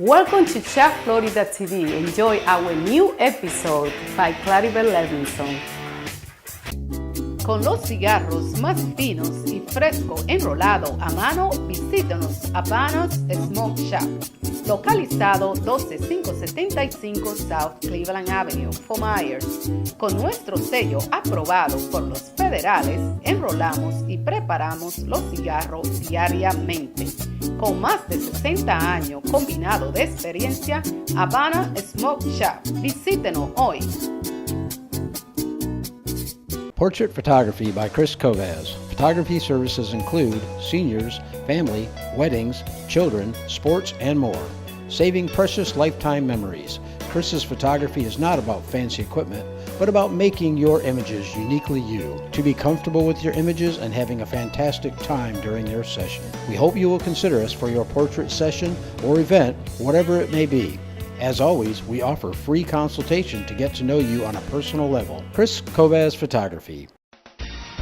Welcome to Chat Florida TV. Enjoy our new episode by Claribel Levinson. Con los cigarros más finos y fresco enrolado a mano, visítenos a Havana's Smoke Shop, localizado 12575 South Cleveland Avenue, Fort Myers. Con nuestro sello aprobado por los federales, enrolamos y preparamos los cigarros diariamente. Con más de 60 años combinado de experiencia, Havana Smoke Shop. Visítenos hoy. Portrait Photography by Chris Kovaz. Photography services include seniors, family, weddings, children, sports, and more. Saving precious lifetime memories. Chris's photography is not about fancy equipment, but about making your images uniquely you, to be comfortable with your images and having a fantastic time during your session. We hope you will consider us for your portrait session or event, whatever it may be. As always, we offer free consultation to get to know you on a personal level. Chris Kovaz Photography.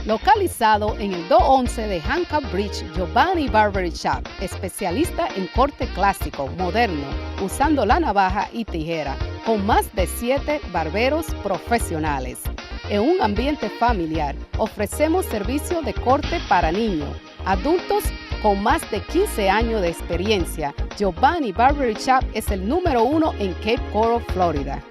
Localizado en el 211 de Hancock Bridge, Giovanni Barber Shop, especialista en corte clásico, moderno, usando la navaja y tijera, con más de 7 barberos profesionales. En un ambiente familiar, ofrecemos servicio de corte para niños, adultos con más de 15 años de experiencia. Giovanni Barber Shop es el número 1 en Cape Coral, Florida.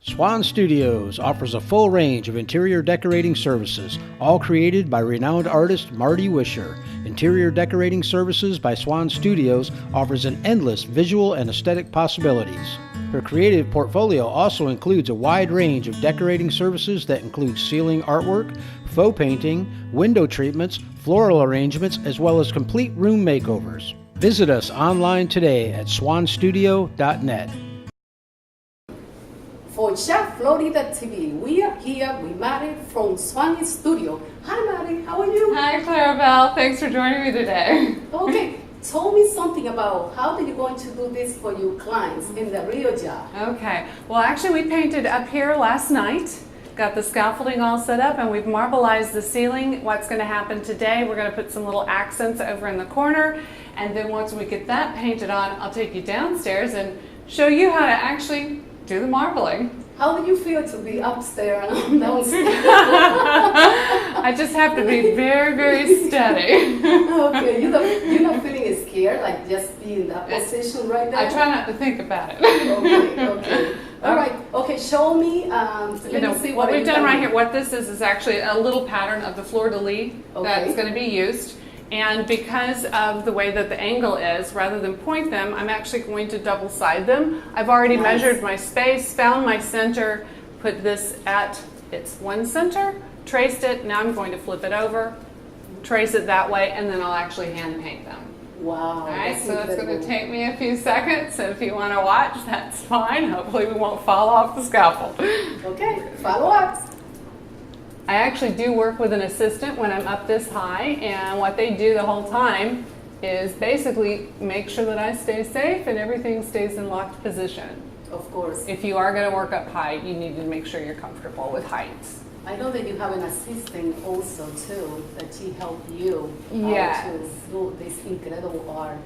Swan Studios offers a full range of interior decorating services, all created by renowned artist Marty Wisher. Interior decorating services by Swan Studios offers an endless visual and aesthetic possibilities. Her creative portfolio also includes a wide range of decorating services that include ceiling artwork, faux painting, window treatments, floral arrangements, as well as complete room makeovers. Visit us online today at swanstudio.net. For Chat Florida TV, we are here with Maddie from Swan Studio. Hi Maddie, how are you? Hi Claribel, thanks for joining me today. Okay, tell me something about how are you going to do this for your clients in the real job? Okay, well actually we painted up here last night. Got the scaffolding all set up and we've marbleized the ceiling. What's going to happen today, we're going to put some little accents over in the corner, and then once we get that painted on, I'll take you downstairs and show you how to actually do the marbling. How do you feel to be upstairs and downstairs? I just have to be very, very steady. Okay, you're not feeling scared, like just be in that position right there? I try not to think about it. Okay. All right, okay, show me, let me see what we've done right here. What this is actually a little pattern of the fleur-de-lis that's going to be used. And because of the way that the angle is, rather than point them, I'm actually going to double side them. I've already measured my space, found my center, put this at its one center, traced it. Now I'm going to flip it over, trace it that way, and then I'll actually hand paint them. Wow. All right, so it's going to take me a few seconds. So if you want to watch, that's fine. Hopefully we won't fall off the scaffold. Okay, follow us. I actually do work with an assistant when I'm up this high, and what they do the whole time is basically make sure that I stay safe and everything stays in locked position. Of course. If you are going to work up high, you need to make sure you're comfortable with heights. I know that you have an assistant also too, that she helped you to do this incredible art.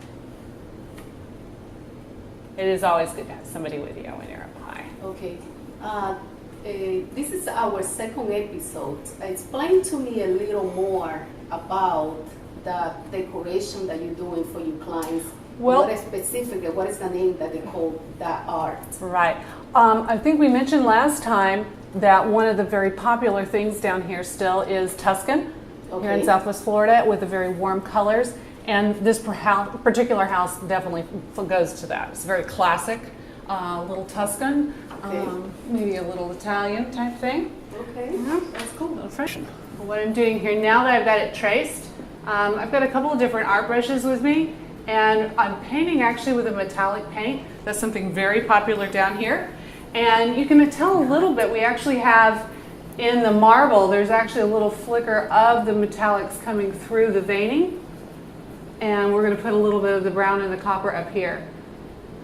It is always good to have somebody with you when you're up high. Okay. This is our second episode. Explain to me a little more about the decoration that you're doing for your clients. Well, what is the name that they call that art? Right. I think we mentioned last time that one of the very popular things down here still is Tuscan, here in Southwest Florida, with the very warm colors. And this particular house definitely goes to that. It's very classic, little Tuscan. Maybe a little Italian type thing. Okay, that's cool. A little French. What I'm doing here now that I've got it traced, I've got a couple of different art brushes with me, and I'm painting actually with a metallic paint. That's something very popular down here. And you can tell a little bit, we actually have in the marble, there's actually a little flicker of the metallics coming through the veining. And we're going to put a little bit of the brown and the copper up here.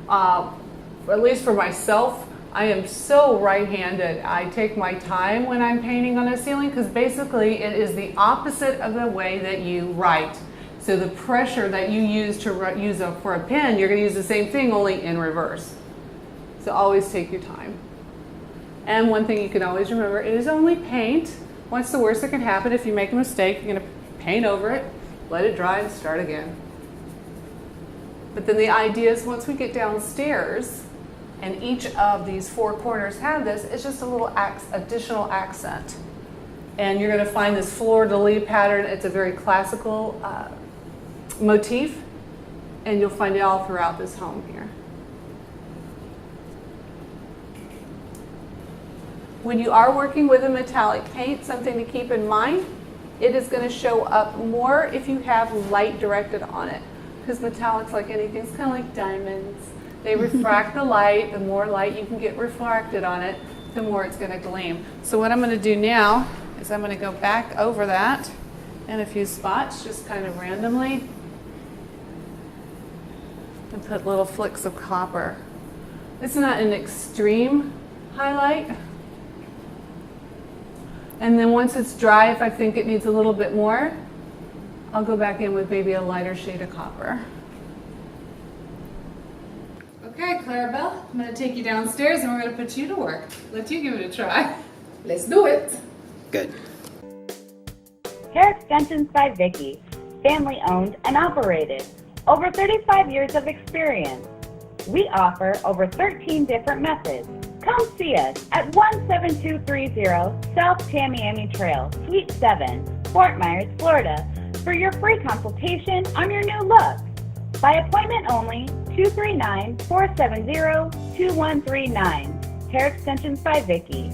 At least for myself, I am so right-handed. I take my time when I'm painting on a ceiling because basically it is the opposite of the way that you write. So the pressure that you use to use for a pen, you're going to use the same thing, only in reverse. So always take your time. And one thing you can always remember, it is only paint. What's the worst that can happen if you make a mistake? You're going to paint over it, let it dry, and start again. But then the idea is once we get downstairs, and each of these four corners have this, it's just a little additional accent. And you're going to find this fleur-de-lis pattern. It's a very classical motif, and you'll find it all throughout this home here. When you are working with a metallic paint, something to keep in mind, it is going to show up more if you have light directed on it. Because metallics, like anything, it's kind of like diamonds. They refract the light. The more light you can get refracted on it, the more it's going to gleam. So what I'm going to do now is I'm going to go back over that in a few spots, just kind of randomly, and put little flicks of copper. It's not an extreme highlight. And then once it's dry, if I think it needs a little bit more, I'll go back in with maybe a lighter shade of copper. Okay, Claribel, I'm going to take you downstairs and we're going to put you to work. Let you give it a try. Let's do it. Good. Hair Extensions by Vicki, family owned and operated. Over 35 years of experience. We offer over 13 different methods. Come see us at 17230 South Tamiami Trail, Suite 7, Fort Myers, Florida, for your free consultation on your new look. By appointment only, 239-470-2139. Hair Extensions by Vicki.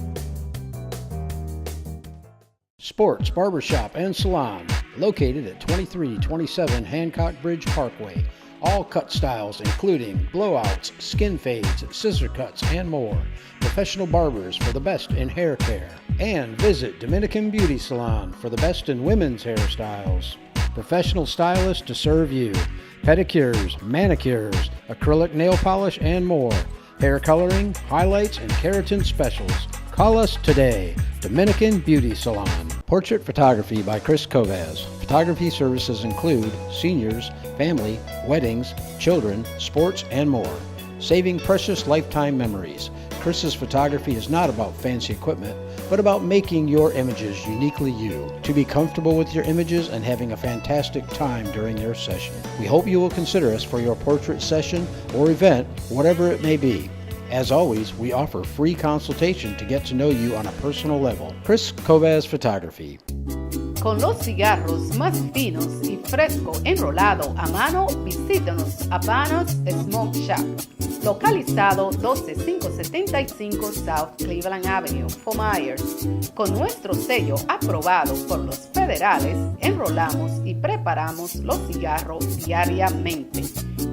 Sports, Barbershop, and Salon, located at 2327 Hancock Bridge Parkway. All cut styles including blowouts, skin fades, scissor cuts, and more. Professional barbers for the best in hair care. And visit Dominican Beauty Salon for the best in women's hairstyles. Professional stylists to serve you. Pedicures, manicures, acrylic nail polish, and more. Hair coloring, highlights, and keratin specials. Call us today. Dominican Beauty Salon. Portrait photography by Chris Kovaz. Photography services include seniors, family, weddings, children, sports, and more. Saving precious lifetime memories. Chris's photography is not about fancy equipment, but about making your images uniquely you, to be comfortable with your images and having a fantastic time during your session. We hope you will consider us for your portrait session or event, whatever it may be. As always, we offer free consultation to get to know you on a personal level. Chris Kovaz Photography. Con los cigarros más finos y fresco enrolado a mano, visítenos a Banos Smoke Shop, localizado 12575 South Cleveland Avenue, Fort Myers. Con nuestro sello aprobado por los federales, enrolamos y preparamos los cigarros diariamente.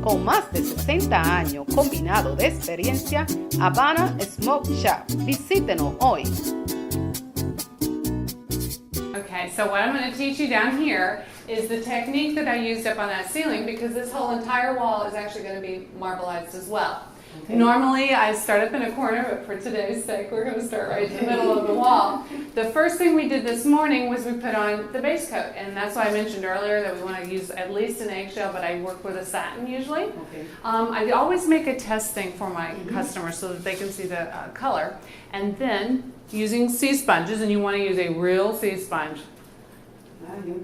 Con más de 60 años combinado de experiencia, Havana Smoke Shop. Visítenos hoy. Okay, so what I'm going to teach you down here is the technique that I used up on that ceiling, because this whole entire wall is actually going to be marbleized as well. Okay. Normally I start up in a corner, but for today's sake we're going to start right in the middle of the wall. The first thing we did this morning was we put on the base coat, and that's why I mentioned earlier that we want to use at least an eggshell, but I work with a satin usually. Okay. I always make a test thing for my customers so that they can see the color, and then using sea sponges, and you want to use a real sea sponge.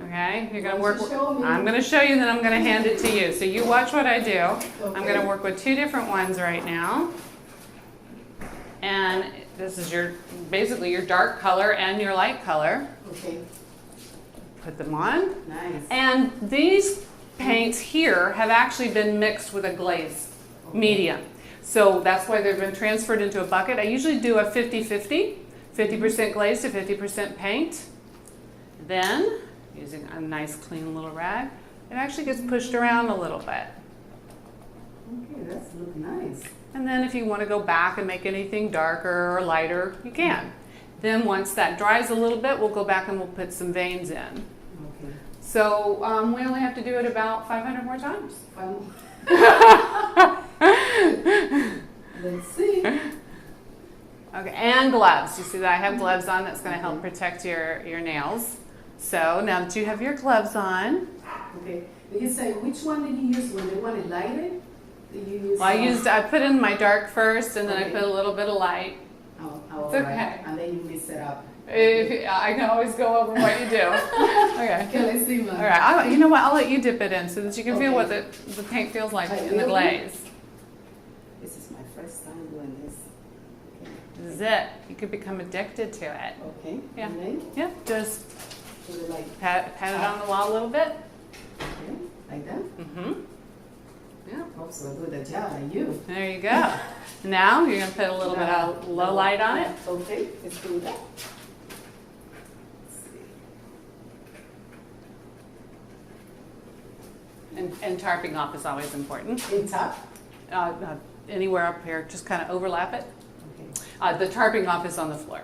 Okay, you're going to work. I'm going to show you, then I'm going to hand it to you. So you watch what I do. Okay. I'm going to work with two different ones right now. And this is basically your dark color and your light color. Okay. Put them on. Nice. And these paints here have actually been mixed with a glaze medium. So that's why they've been transferred into a bucket. I usually do a 50-50, 50% glaze to 50% paint. Then, using a nice clean little rag, it actually gets pushed around a little bit. Okay, that's looking nice. And then if you want to go back and make anything darker or lighter, you can. Then once that dries a little bit, we'll go back and we'll put some veins in. Okay. So we only have to do it about 500 more times. Let's see. Okay, and gloves. You see that I have gloves on. That's going to help protect your nails. So now that you have your gloves on, Okay. And you say, which one did you use when they want it lighted? Did you use? Well, I put in my dark first, and then I Okay. put a little bit of light. Oh, It's all okay. right. And then you mix it up. I can always go over what you do. Okay. Okay, let's see, Mom. All right. You know what? I'll let you dip it in so that you can feel Okay. what the paint feels like I in the will. glaze. This is my first time doing this. This is it. You could become addicted to it. Okay. Yeah. And then Yeah. Just put it like, pat it on the wall a little bit. okay, like that. Mm-hmm. Yeah. Hope so. Do the job like you. There you go. Now you're gonna put a little bit of low light on it. Okay, let's do that. And tarping off is always important. In top. Anywhere up here, just kind of overlap it. Okay. The tarping off is on the floor.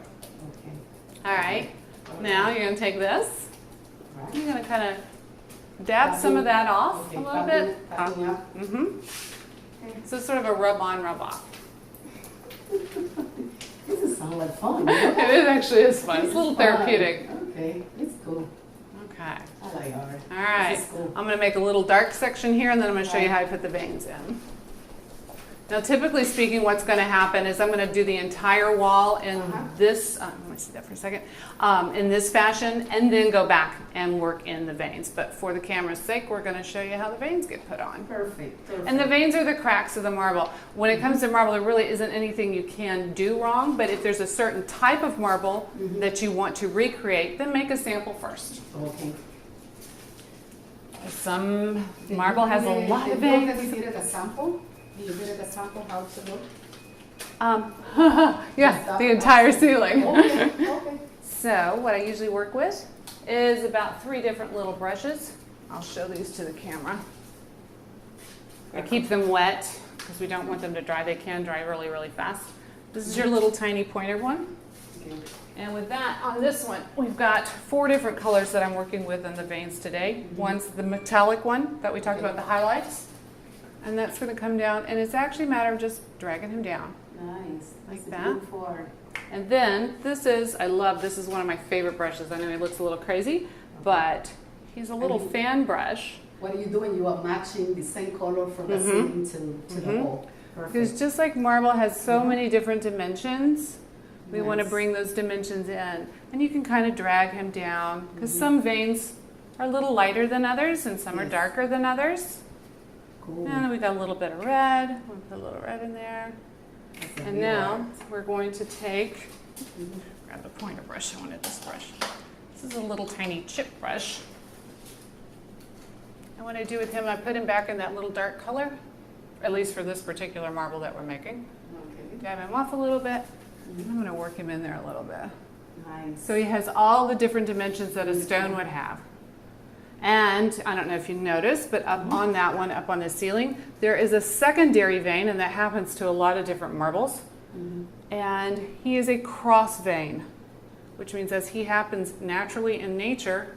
Okay. All right. Now you're gonna take this. Right. You're gonna kind of dab some of that off Okay, a little bit. Popping up. Mm-hmm. So it's sort of a rub on, rub off. This is sound like fun. You know? It actually is fun. It's a little fun. therapeutic. Okay, it's cool. Okay. I like art. All right. This is cool. I'm going to make a little dark section here, and then I'm going to show you how I put the veins in. Now, typically speaking, what's going to happen is I'm going to do the entire wall in this, let me see that for a second, in this fashion, and then go back and work in the veins. But for the camera's sake, we're going to show you how the veins get put on. Perfect. Perfect. And the veins are the cracks of the marble. When it comes to marble, there really isn't anything you can do wrong, but if there's a certain type of marble that you want to recreate, then make a sample first. Okay. Some marble has a lot of veins. Did you get a sample? Did you get a sample how to look? Yeah, the entire ceiling. Okay. Okay. So what I usually work with is about 3 different little brushes. I'll show these to the camera. I keep them wet because we don't want them to dry. They can dry really, really fast. This is your little tiny pointer one. Okay. And with that, on this one, we've got 4 different colors that I'm working with in the veins today. One's the metallic one that we talked about, the highlights. And that's going to come down, and it's actually a matter of just dragging him down. Nice. Like That's that. beautiful art. And then this is one of my favorite brushes. I know he looks a little crazy, but he's a little fan brush. What are you doing? You are matching the same color from the ceiling to the wall. Because Perfect. just like marble has so many different dimensions, we want to Nice. bring those dimensions in. And you can kind of drag him down, because some veins are a little lighter than others, and some are Yes. darker than others. Cool. And then we got a little bit of red. We'll put a little red in there. That's a And real now art. we're going to take, grab the pointer brush. I wanted this brush. This is a little tiny chip brush. And what I do with him, I put him back in that little dark color, at least for this particular marble that we're making. Okay. Dab him off a little bit. I'm going to work him in there a little bit. Nice. So he has all the different dimensions that a stone would have. And I don't know if you noticed, but up on that one, up on the ceiling, there is a secondary vein, and that happens to a lot of different marbles. And he is a cross vein, which means as he happens naturally in nature,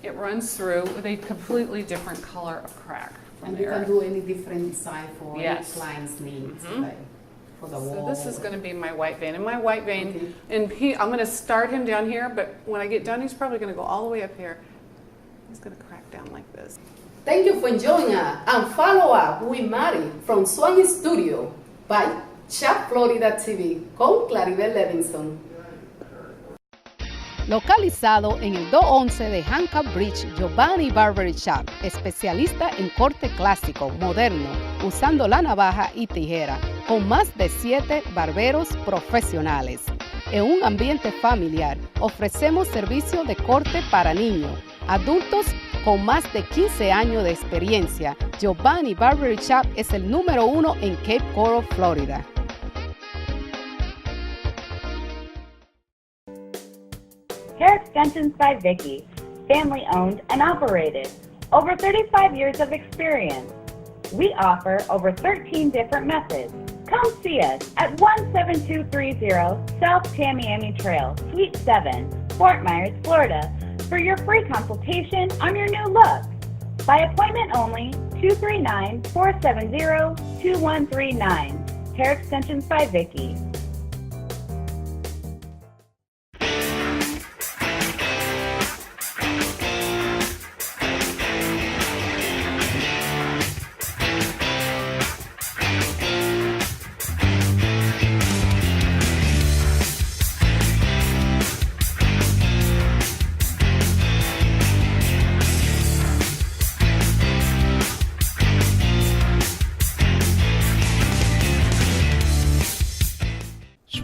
it runs through with a completely different color of crack from And you there. can do any different design for Yes. any client's needs, like for the So wall. this is going to be my white vein. And my white vein, Okay. and I'm going to start him down here, but when I get done, he's probably going to go all the way up here. He's going to crack down like this. Thank you for joining us and follow up with Mari from Swan Studio by Sept Florida TV con Claribel Levinson. Localizado en el 211 de Hancock Bridge, Giovanni Barber Shop, especialista en corte clásico, moderno, usando la navaja y tijera, con más de 7 barberos profesionales. En un ambiente familiar, ofrecemos servicio de corte para niños, adultos con más de 15 años de experiencia. Giovanni Barber Shop es el número 1 en Cape Coral, Florida. Hair Extensions by Vicky, family owned and operated. Over 35 years of experience. We offer over 13 different methods. Come see us at 17230 South Tamiami Trail, Suite 7, Fort Myers, Florida, for your free consultation on your new look. By appointment only, 239-470-2139. Hair Extensions by Vicky.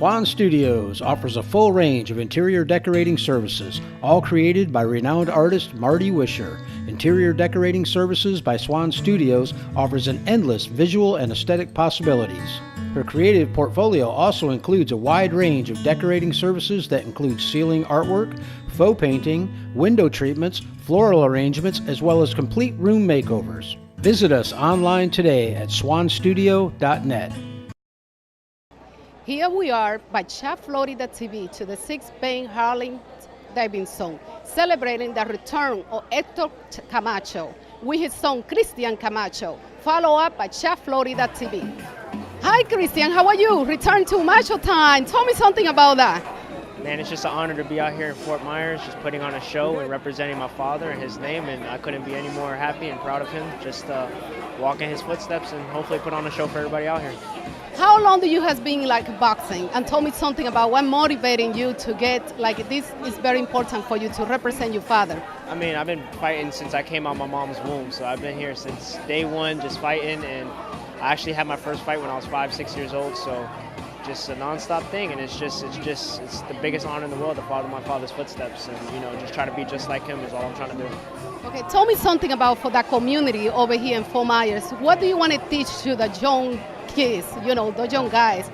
Swan Studios offers a full range of interior decorating services, all created by renowned artist Marty Wisher. Interior decorating services by Swan Studios offers an endless visual and aesthetic possibilities. Her creative portfolio also includes a wide range of decorating services that include ceiling artwork, faux painting, window treatments, floral arrangements, as well as complete room makeovers. Visit us online today at swanstudio.net. Here we are by Chef Florida TV to the 6th Ben Harley Davidson, celebrating the return of Hector Camacho with his son Christian Camacho, followed up by Chef Florida TV. Hi Christian, how are you? Return to Macho Time. Tell me something about that. Man, it's just an honor to be out here in Fort Myers, just putting on a show and representing my father and his name, and I couldn't be any more happy and proud of him. Just walk in his footsteps and hopefully put on a show for everybody out here. How long do you have been like boxing? And tell me something about what motivating you to get like this is very important for you to represent your father. I mean, I've been fighting since I came out my mom's womb, so I've been here since day one, just fighting, and I actually had my first fight when I was 5-6 years old, so just a non-stop thing, and it's the biggest honor in the world to follow my father's footsteps, and just try to be just like him is all I'm trying to do. Okay, tell me something about for that community over here in Fort Myers. What do you want to teach to the young kids, the young guys?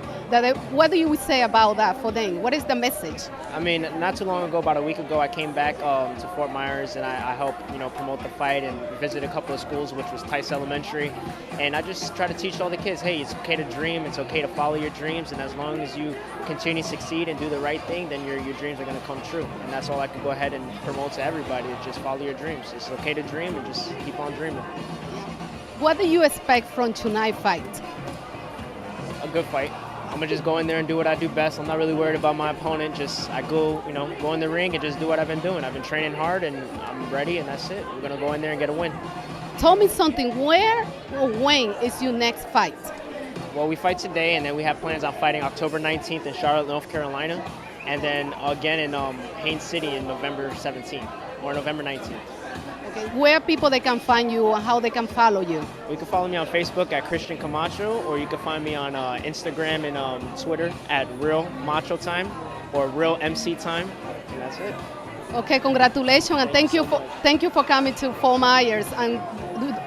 What do you say about that for them? What is the message? I mean, not too long ago, about a week ago, I came back to Fort Myers, and I helped, promote the fight and visit a couple of schools, which was Tice Elementary. And I just try to teach all the kids, hey, it's okay to dream, it's okay to follow your dreams, and as long as you continue to succeed and do the right thing, then your dreams are going to come true. And that's all I could go ahead and promote to everybody, is just follow your dreams. It's okay to dream and just keep on dreaming. What do you expect from tonight's fight? A good fight. I'm gonna just go in there and do what I do best. I'm not really worried about my opponent. I go in the ring and just do what I've been doing. I've been training hard and I'm ready, and that's it. We're gonna go in there and get a win. Tell me something, where or when is your next fight? Well, we fight today, and then we have plans on fighting October 19th in Charlotte, North Carolina, and then again in Haines City in November 17th or November 19th. Okay, where people they can find you or how they can follow you? You can follow me on Facebook at Christian Camacho, or you can find me on Instagram and Twitter at Real Macho Time or Real MC Time, and that's it. Okay, congratulations, and thank you for coming to Fort Myers and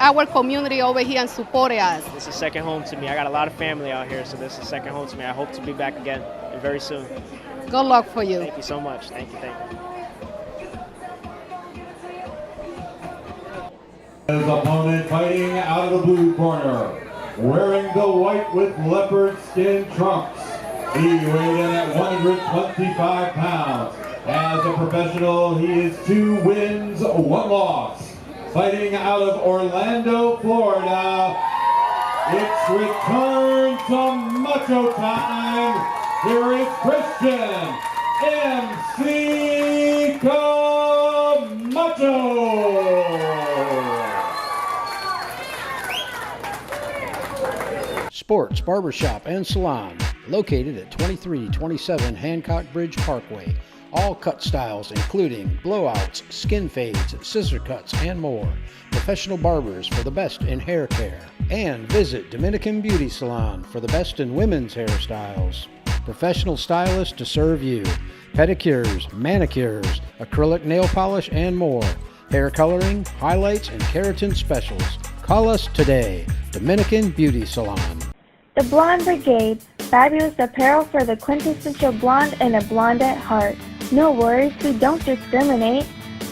our community over here and supporting us. This is second home to me. I got a lot of family out here, so this is second home to me. I hope to be back again very soon. Good luck for you. Thank you so much. Thank you. His opponent fighting out of the blue corner, wearing the white with leopard skin trunks. He weighed in at 125 pounds. As a professional, he is 2 wins, 1 loss. Fighting out of Orlando, Florida, it's return to Macho Time. Here is Christian MC Camacho. Sports, Barbershop, and Salon, located at 2327 Hancock Bridge Parkway. All cut styles including blowouts, skin fades, scissor cuts, and more. Professional barbers for the best in hair care. And visit Dominican Beauty Salon for the best in women's hairstyles. Professional stylists to serve you. Pedicures, manicures, acrylic nail polish, and more. Hair coloring, highlights, and keratin specials. Call us today. Dominican Beauty Salon. The Blonde Brigade, fabulous apparel for the quintessential blonde and a blonde at heart. No worries, we don't discriminate.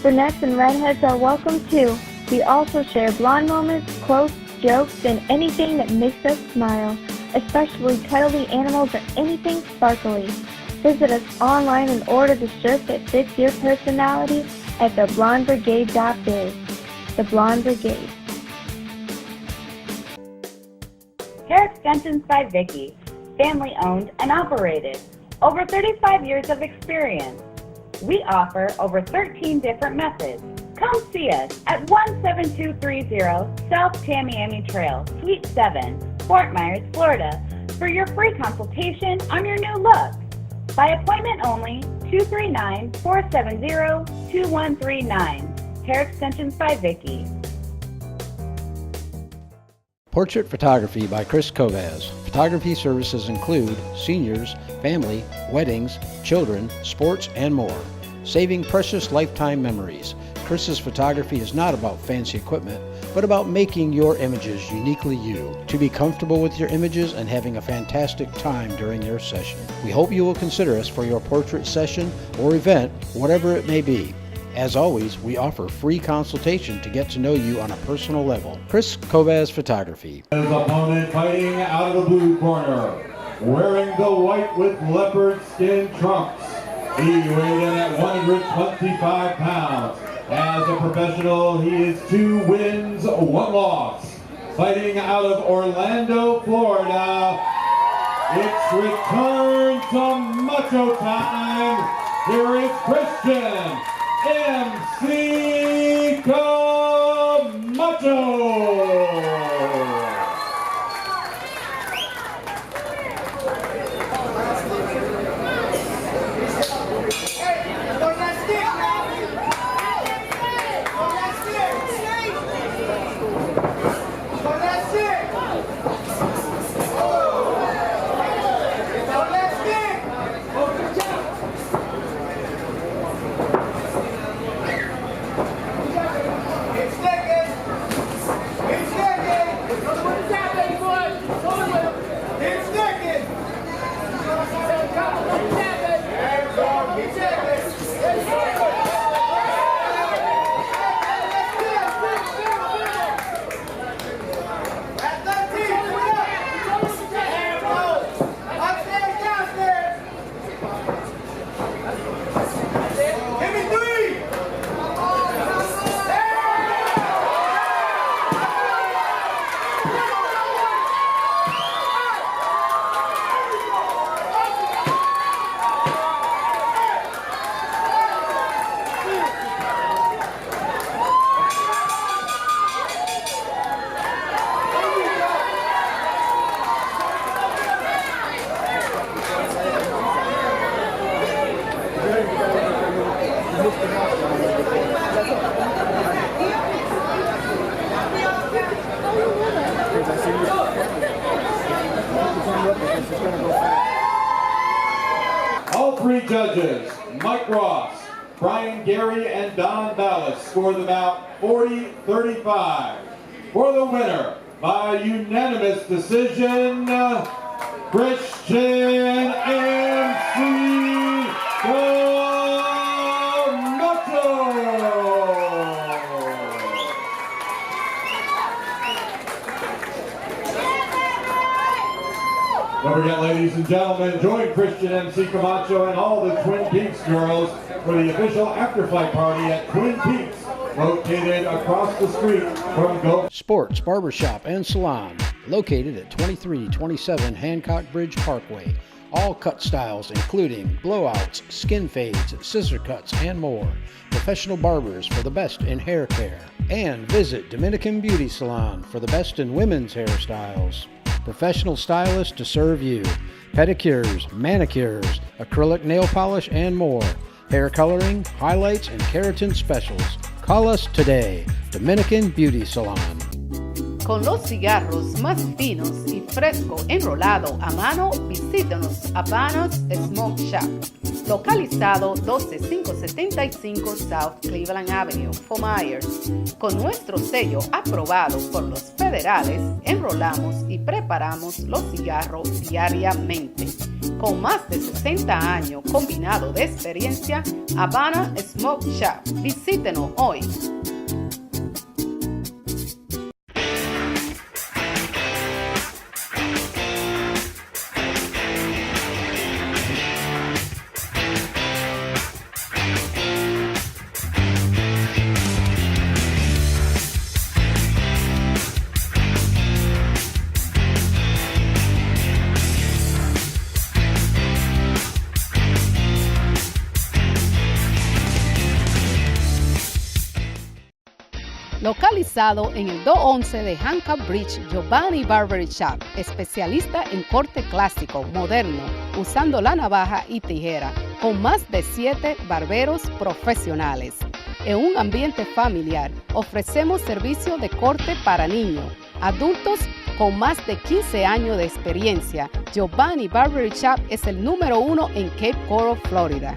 Brunettes and redheads are welcome too. We also share blonde moments, quotes, jokes, and anything that makes us smile, especially cuddly animals or anything sparkly. Visit us online and order the shirt that fits your personality at theblondebrigade.biz. The Blonde Brigade. Hair Extensions by Vicky, family owned and operated. Over 35 years of experience. We offer over 13 different methods. Come see us at 17230 South Tamiami Trail, Suite 7, Fort Myers, Florida, for your free consultation on your new look. By appointment only, 239-470-2139. Hair Extensions by Vicky. Portrait photography by Chris Kovaz. Photography services include seniors, family, weddings, children, sports, and more. Saving precious lifetime memories. Chris's photography is not about fancy equipment, but about making your images uniquely you, to be comfortable with your images and having a fantastic time during your session. We hope you will consider us for your portrait session or event, whatever it may be. As always, we offer free consultation to get to know you on a personal level. Chris Kovaz Photography. His opponent fighting out of the blue corner, wearing the white with leopard skin trunks. He weighed in at 125 pounds. As a professional, he is 2 wins, 1 loss. Fighting out of Orlando, Florida, it's return to Macho Time. Here is Christian MC Camacho. All 3 judges, Mike Ross, Brian Gary, and Don Ballas, scored the bout 40-35. For the winner, by unanimous decision, Christian MC Camacho. Don't forget, ladies and gentlemen, join Christian MC Camacho and all the Twin Peaks girls for the official after-fight party at Twin Peaks, located across the street from Go. Sports, Barbershop, and Salon, located at 2327 Hancock Bridge Parkway. All cut styles including blowouts, skin fades, scissor cuts, and more. Professional barbers for the best in hair care. And visit Dominican Beauty Salon for the best in women's hairstyles. Professional stylists to serve you. Pedicures, manicures, acrylic nail polish, and more. Hair coloring, highlights, and keratin specials. Call us today. Dominican Beauty Salon. Con los cigarros más finos y fresco enrolado a mano, visítenos a Banos Smoke Shop, localizado 12575 South Cleveland Avenue, Fort Myers. Con nuestro sello aprobado por los federales, enrolamos y preparamos los cigarros diariamente. Con más de 60 años combinado de experiencia, Habana Smoke Shop. Visítenos hoy. Localizado en el 211 de Hancock Bridge, Giovanni Barber Shop, especialista en corte clásico, moderno, usando la navaja y tijera, con más de 7 barberos profesionales. En un ambiente familiar, ofrecemos servicio de corte para niños, adultos Con más de 15 años de experiencia, Giovanni Barber Shop es el número 1 en Cape Coral, Florida.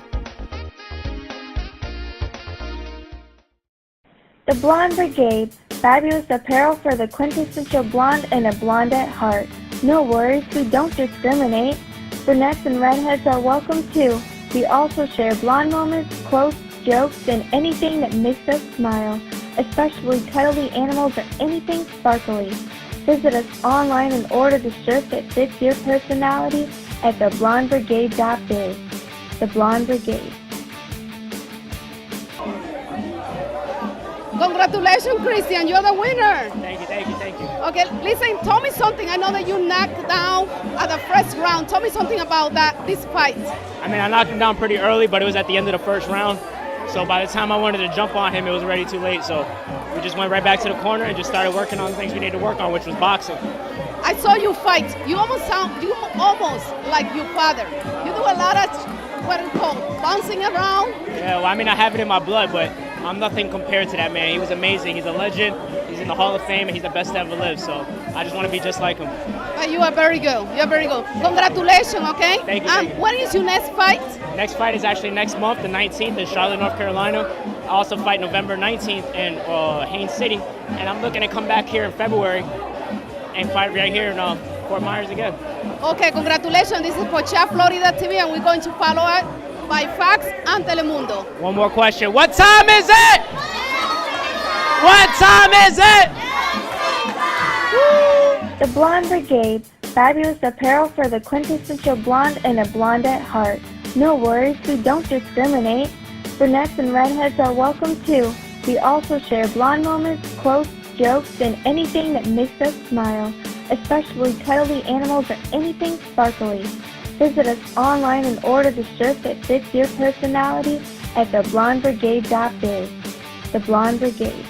The Blonde Brigade, fabulous apparel for the quintessential blonde and a blonde at heart. No worries, we don't discriminate. Brunettes and redheads are welcome too. We also share blonde moments, quotes, jokes, and anything that makes us smile, especially cuddly animals or anything sparkly. Visit us online and order the shirt that fits your personality at theblondebrigade.biz. The Blonde Brigade. Congratulations, Christian, you're the winner. Thank you, thank you, thank you. Okay, listen, tell me something. I know that you knocked down at the first round. Tell me something about this fight. I mean, I knocked him down pretty early, but it was at the end of the first round. So by the time I wanted to jump on him, it was already too late. So we just went right back to the corner and just started working on the things we needed to work on, which was boxing. I saw you fight. You almost like your father. You do a lot of what it's called bouncing around. Yeah, well, I mean, I have it in my blood, but I'm nothing compared to that man. He was amazing. He's a legend. He's in the Hall of Fame, and he's the best to ever live. So I just want to be just like him. But you are very good. You are very good. Congratulations, okay? Thank you. Thank you. When is your next fight? Next fight is actually next month, the 19th in Charlotte, North Carolina. I also fight November 19th in Haines City. And I'm looking to come back here in February and fight right here in Fort Myers again. Okay, congratulations. This is for Chat Florida TV, and we're going to follow it by fax and Telemundo. One more question. What time is it? What time is it? The Blonde Brigade, fabulous apparel for the quintessential blonde and a blonde at heart. No worries, we don't discriminate. Brunettes and redheads are welcome too. We also share blonde moments, quotes, jokes, and anything that makes us smile, especially cuddly animals or anything sparkly. Visit us online and order the shirt that fits your personality at theblondebrigade.biz. The Blonde Brigade.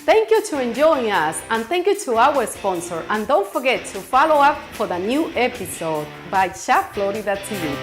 Thank you to joining us, and thank you to our sponsor. And don't forget to follow up for the new episode by Chat Florida TV.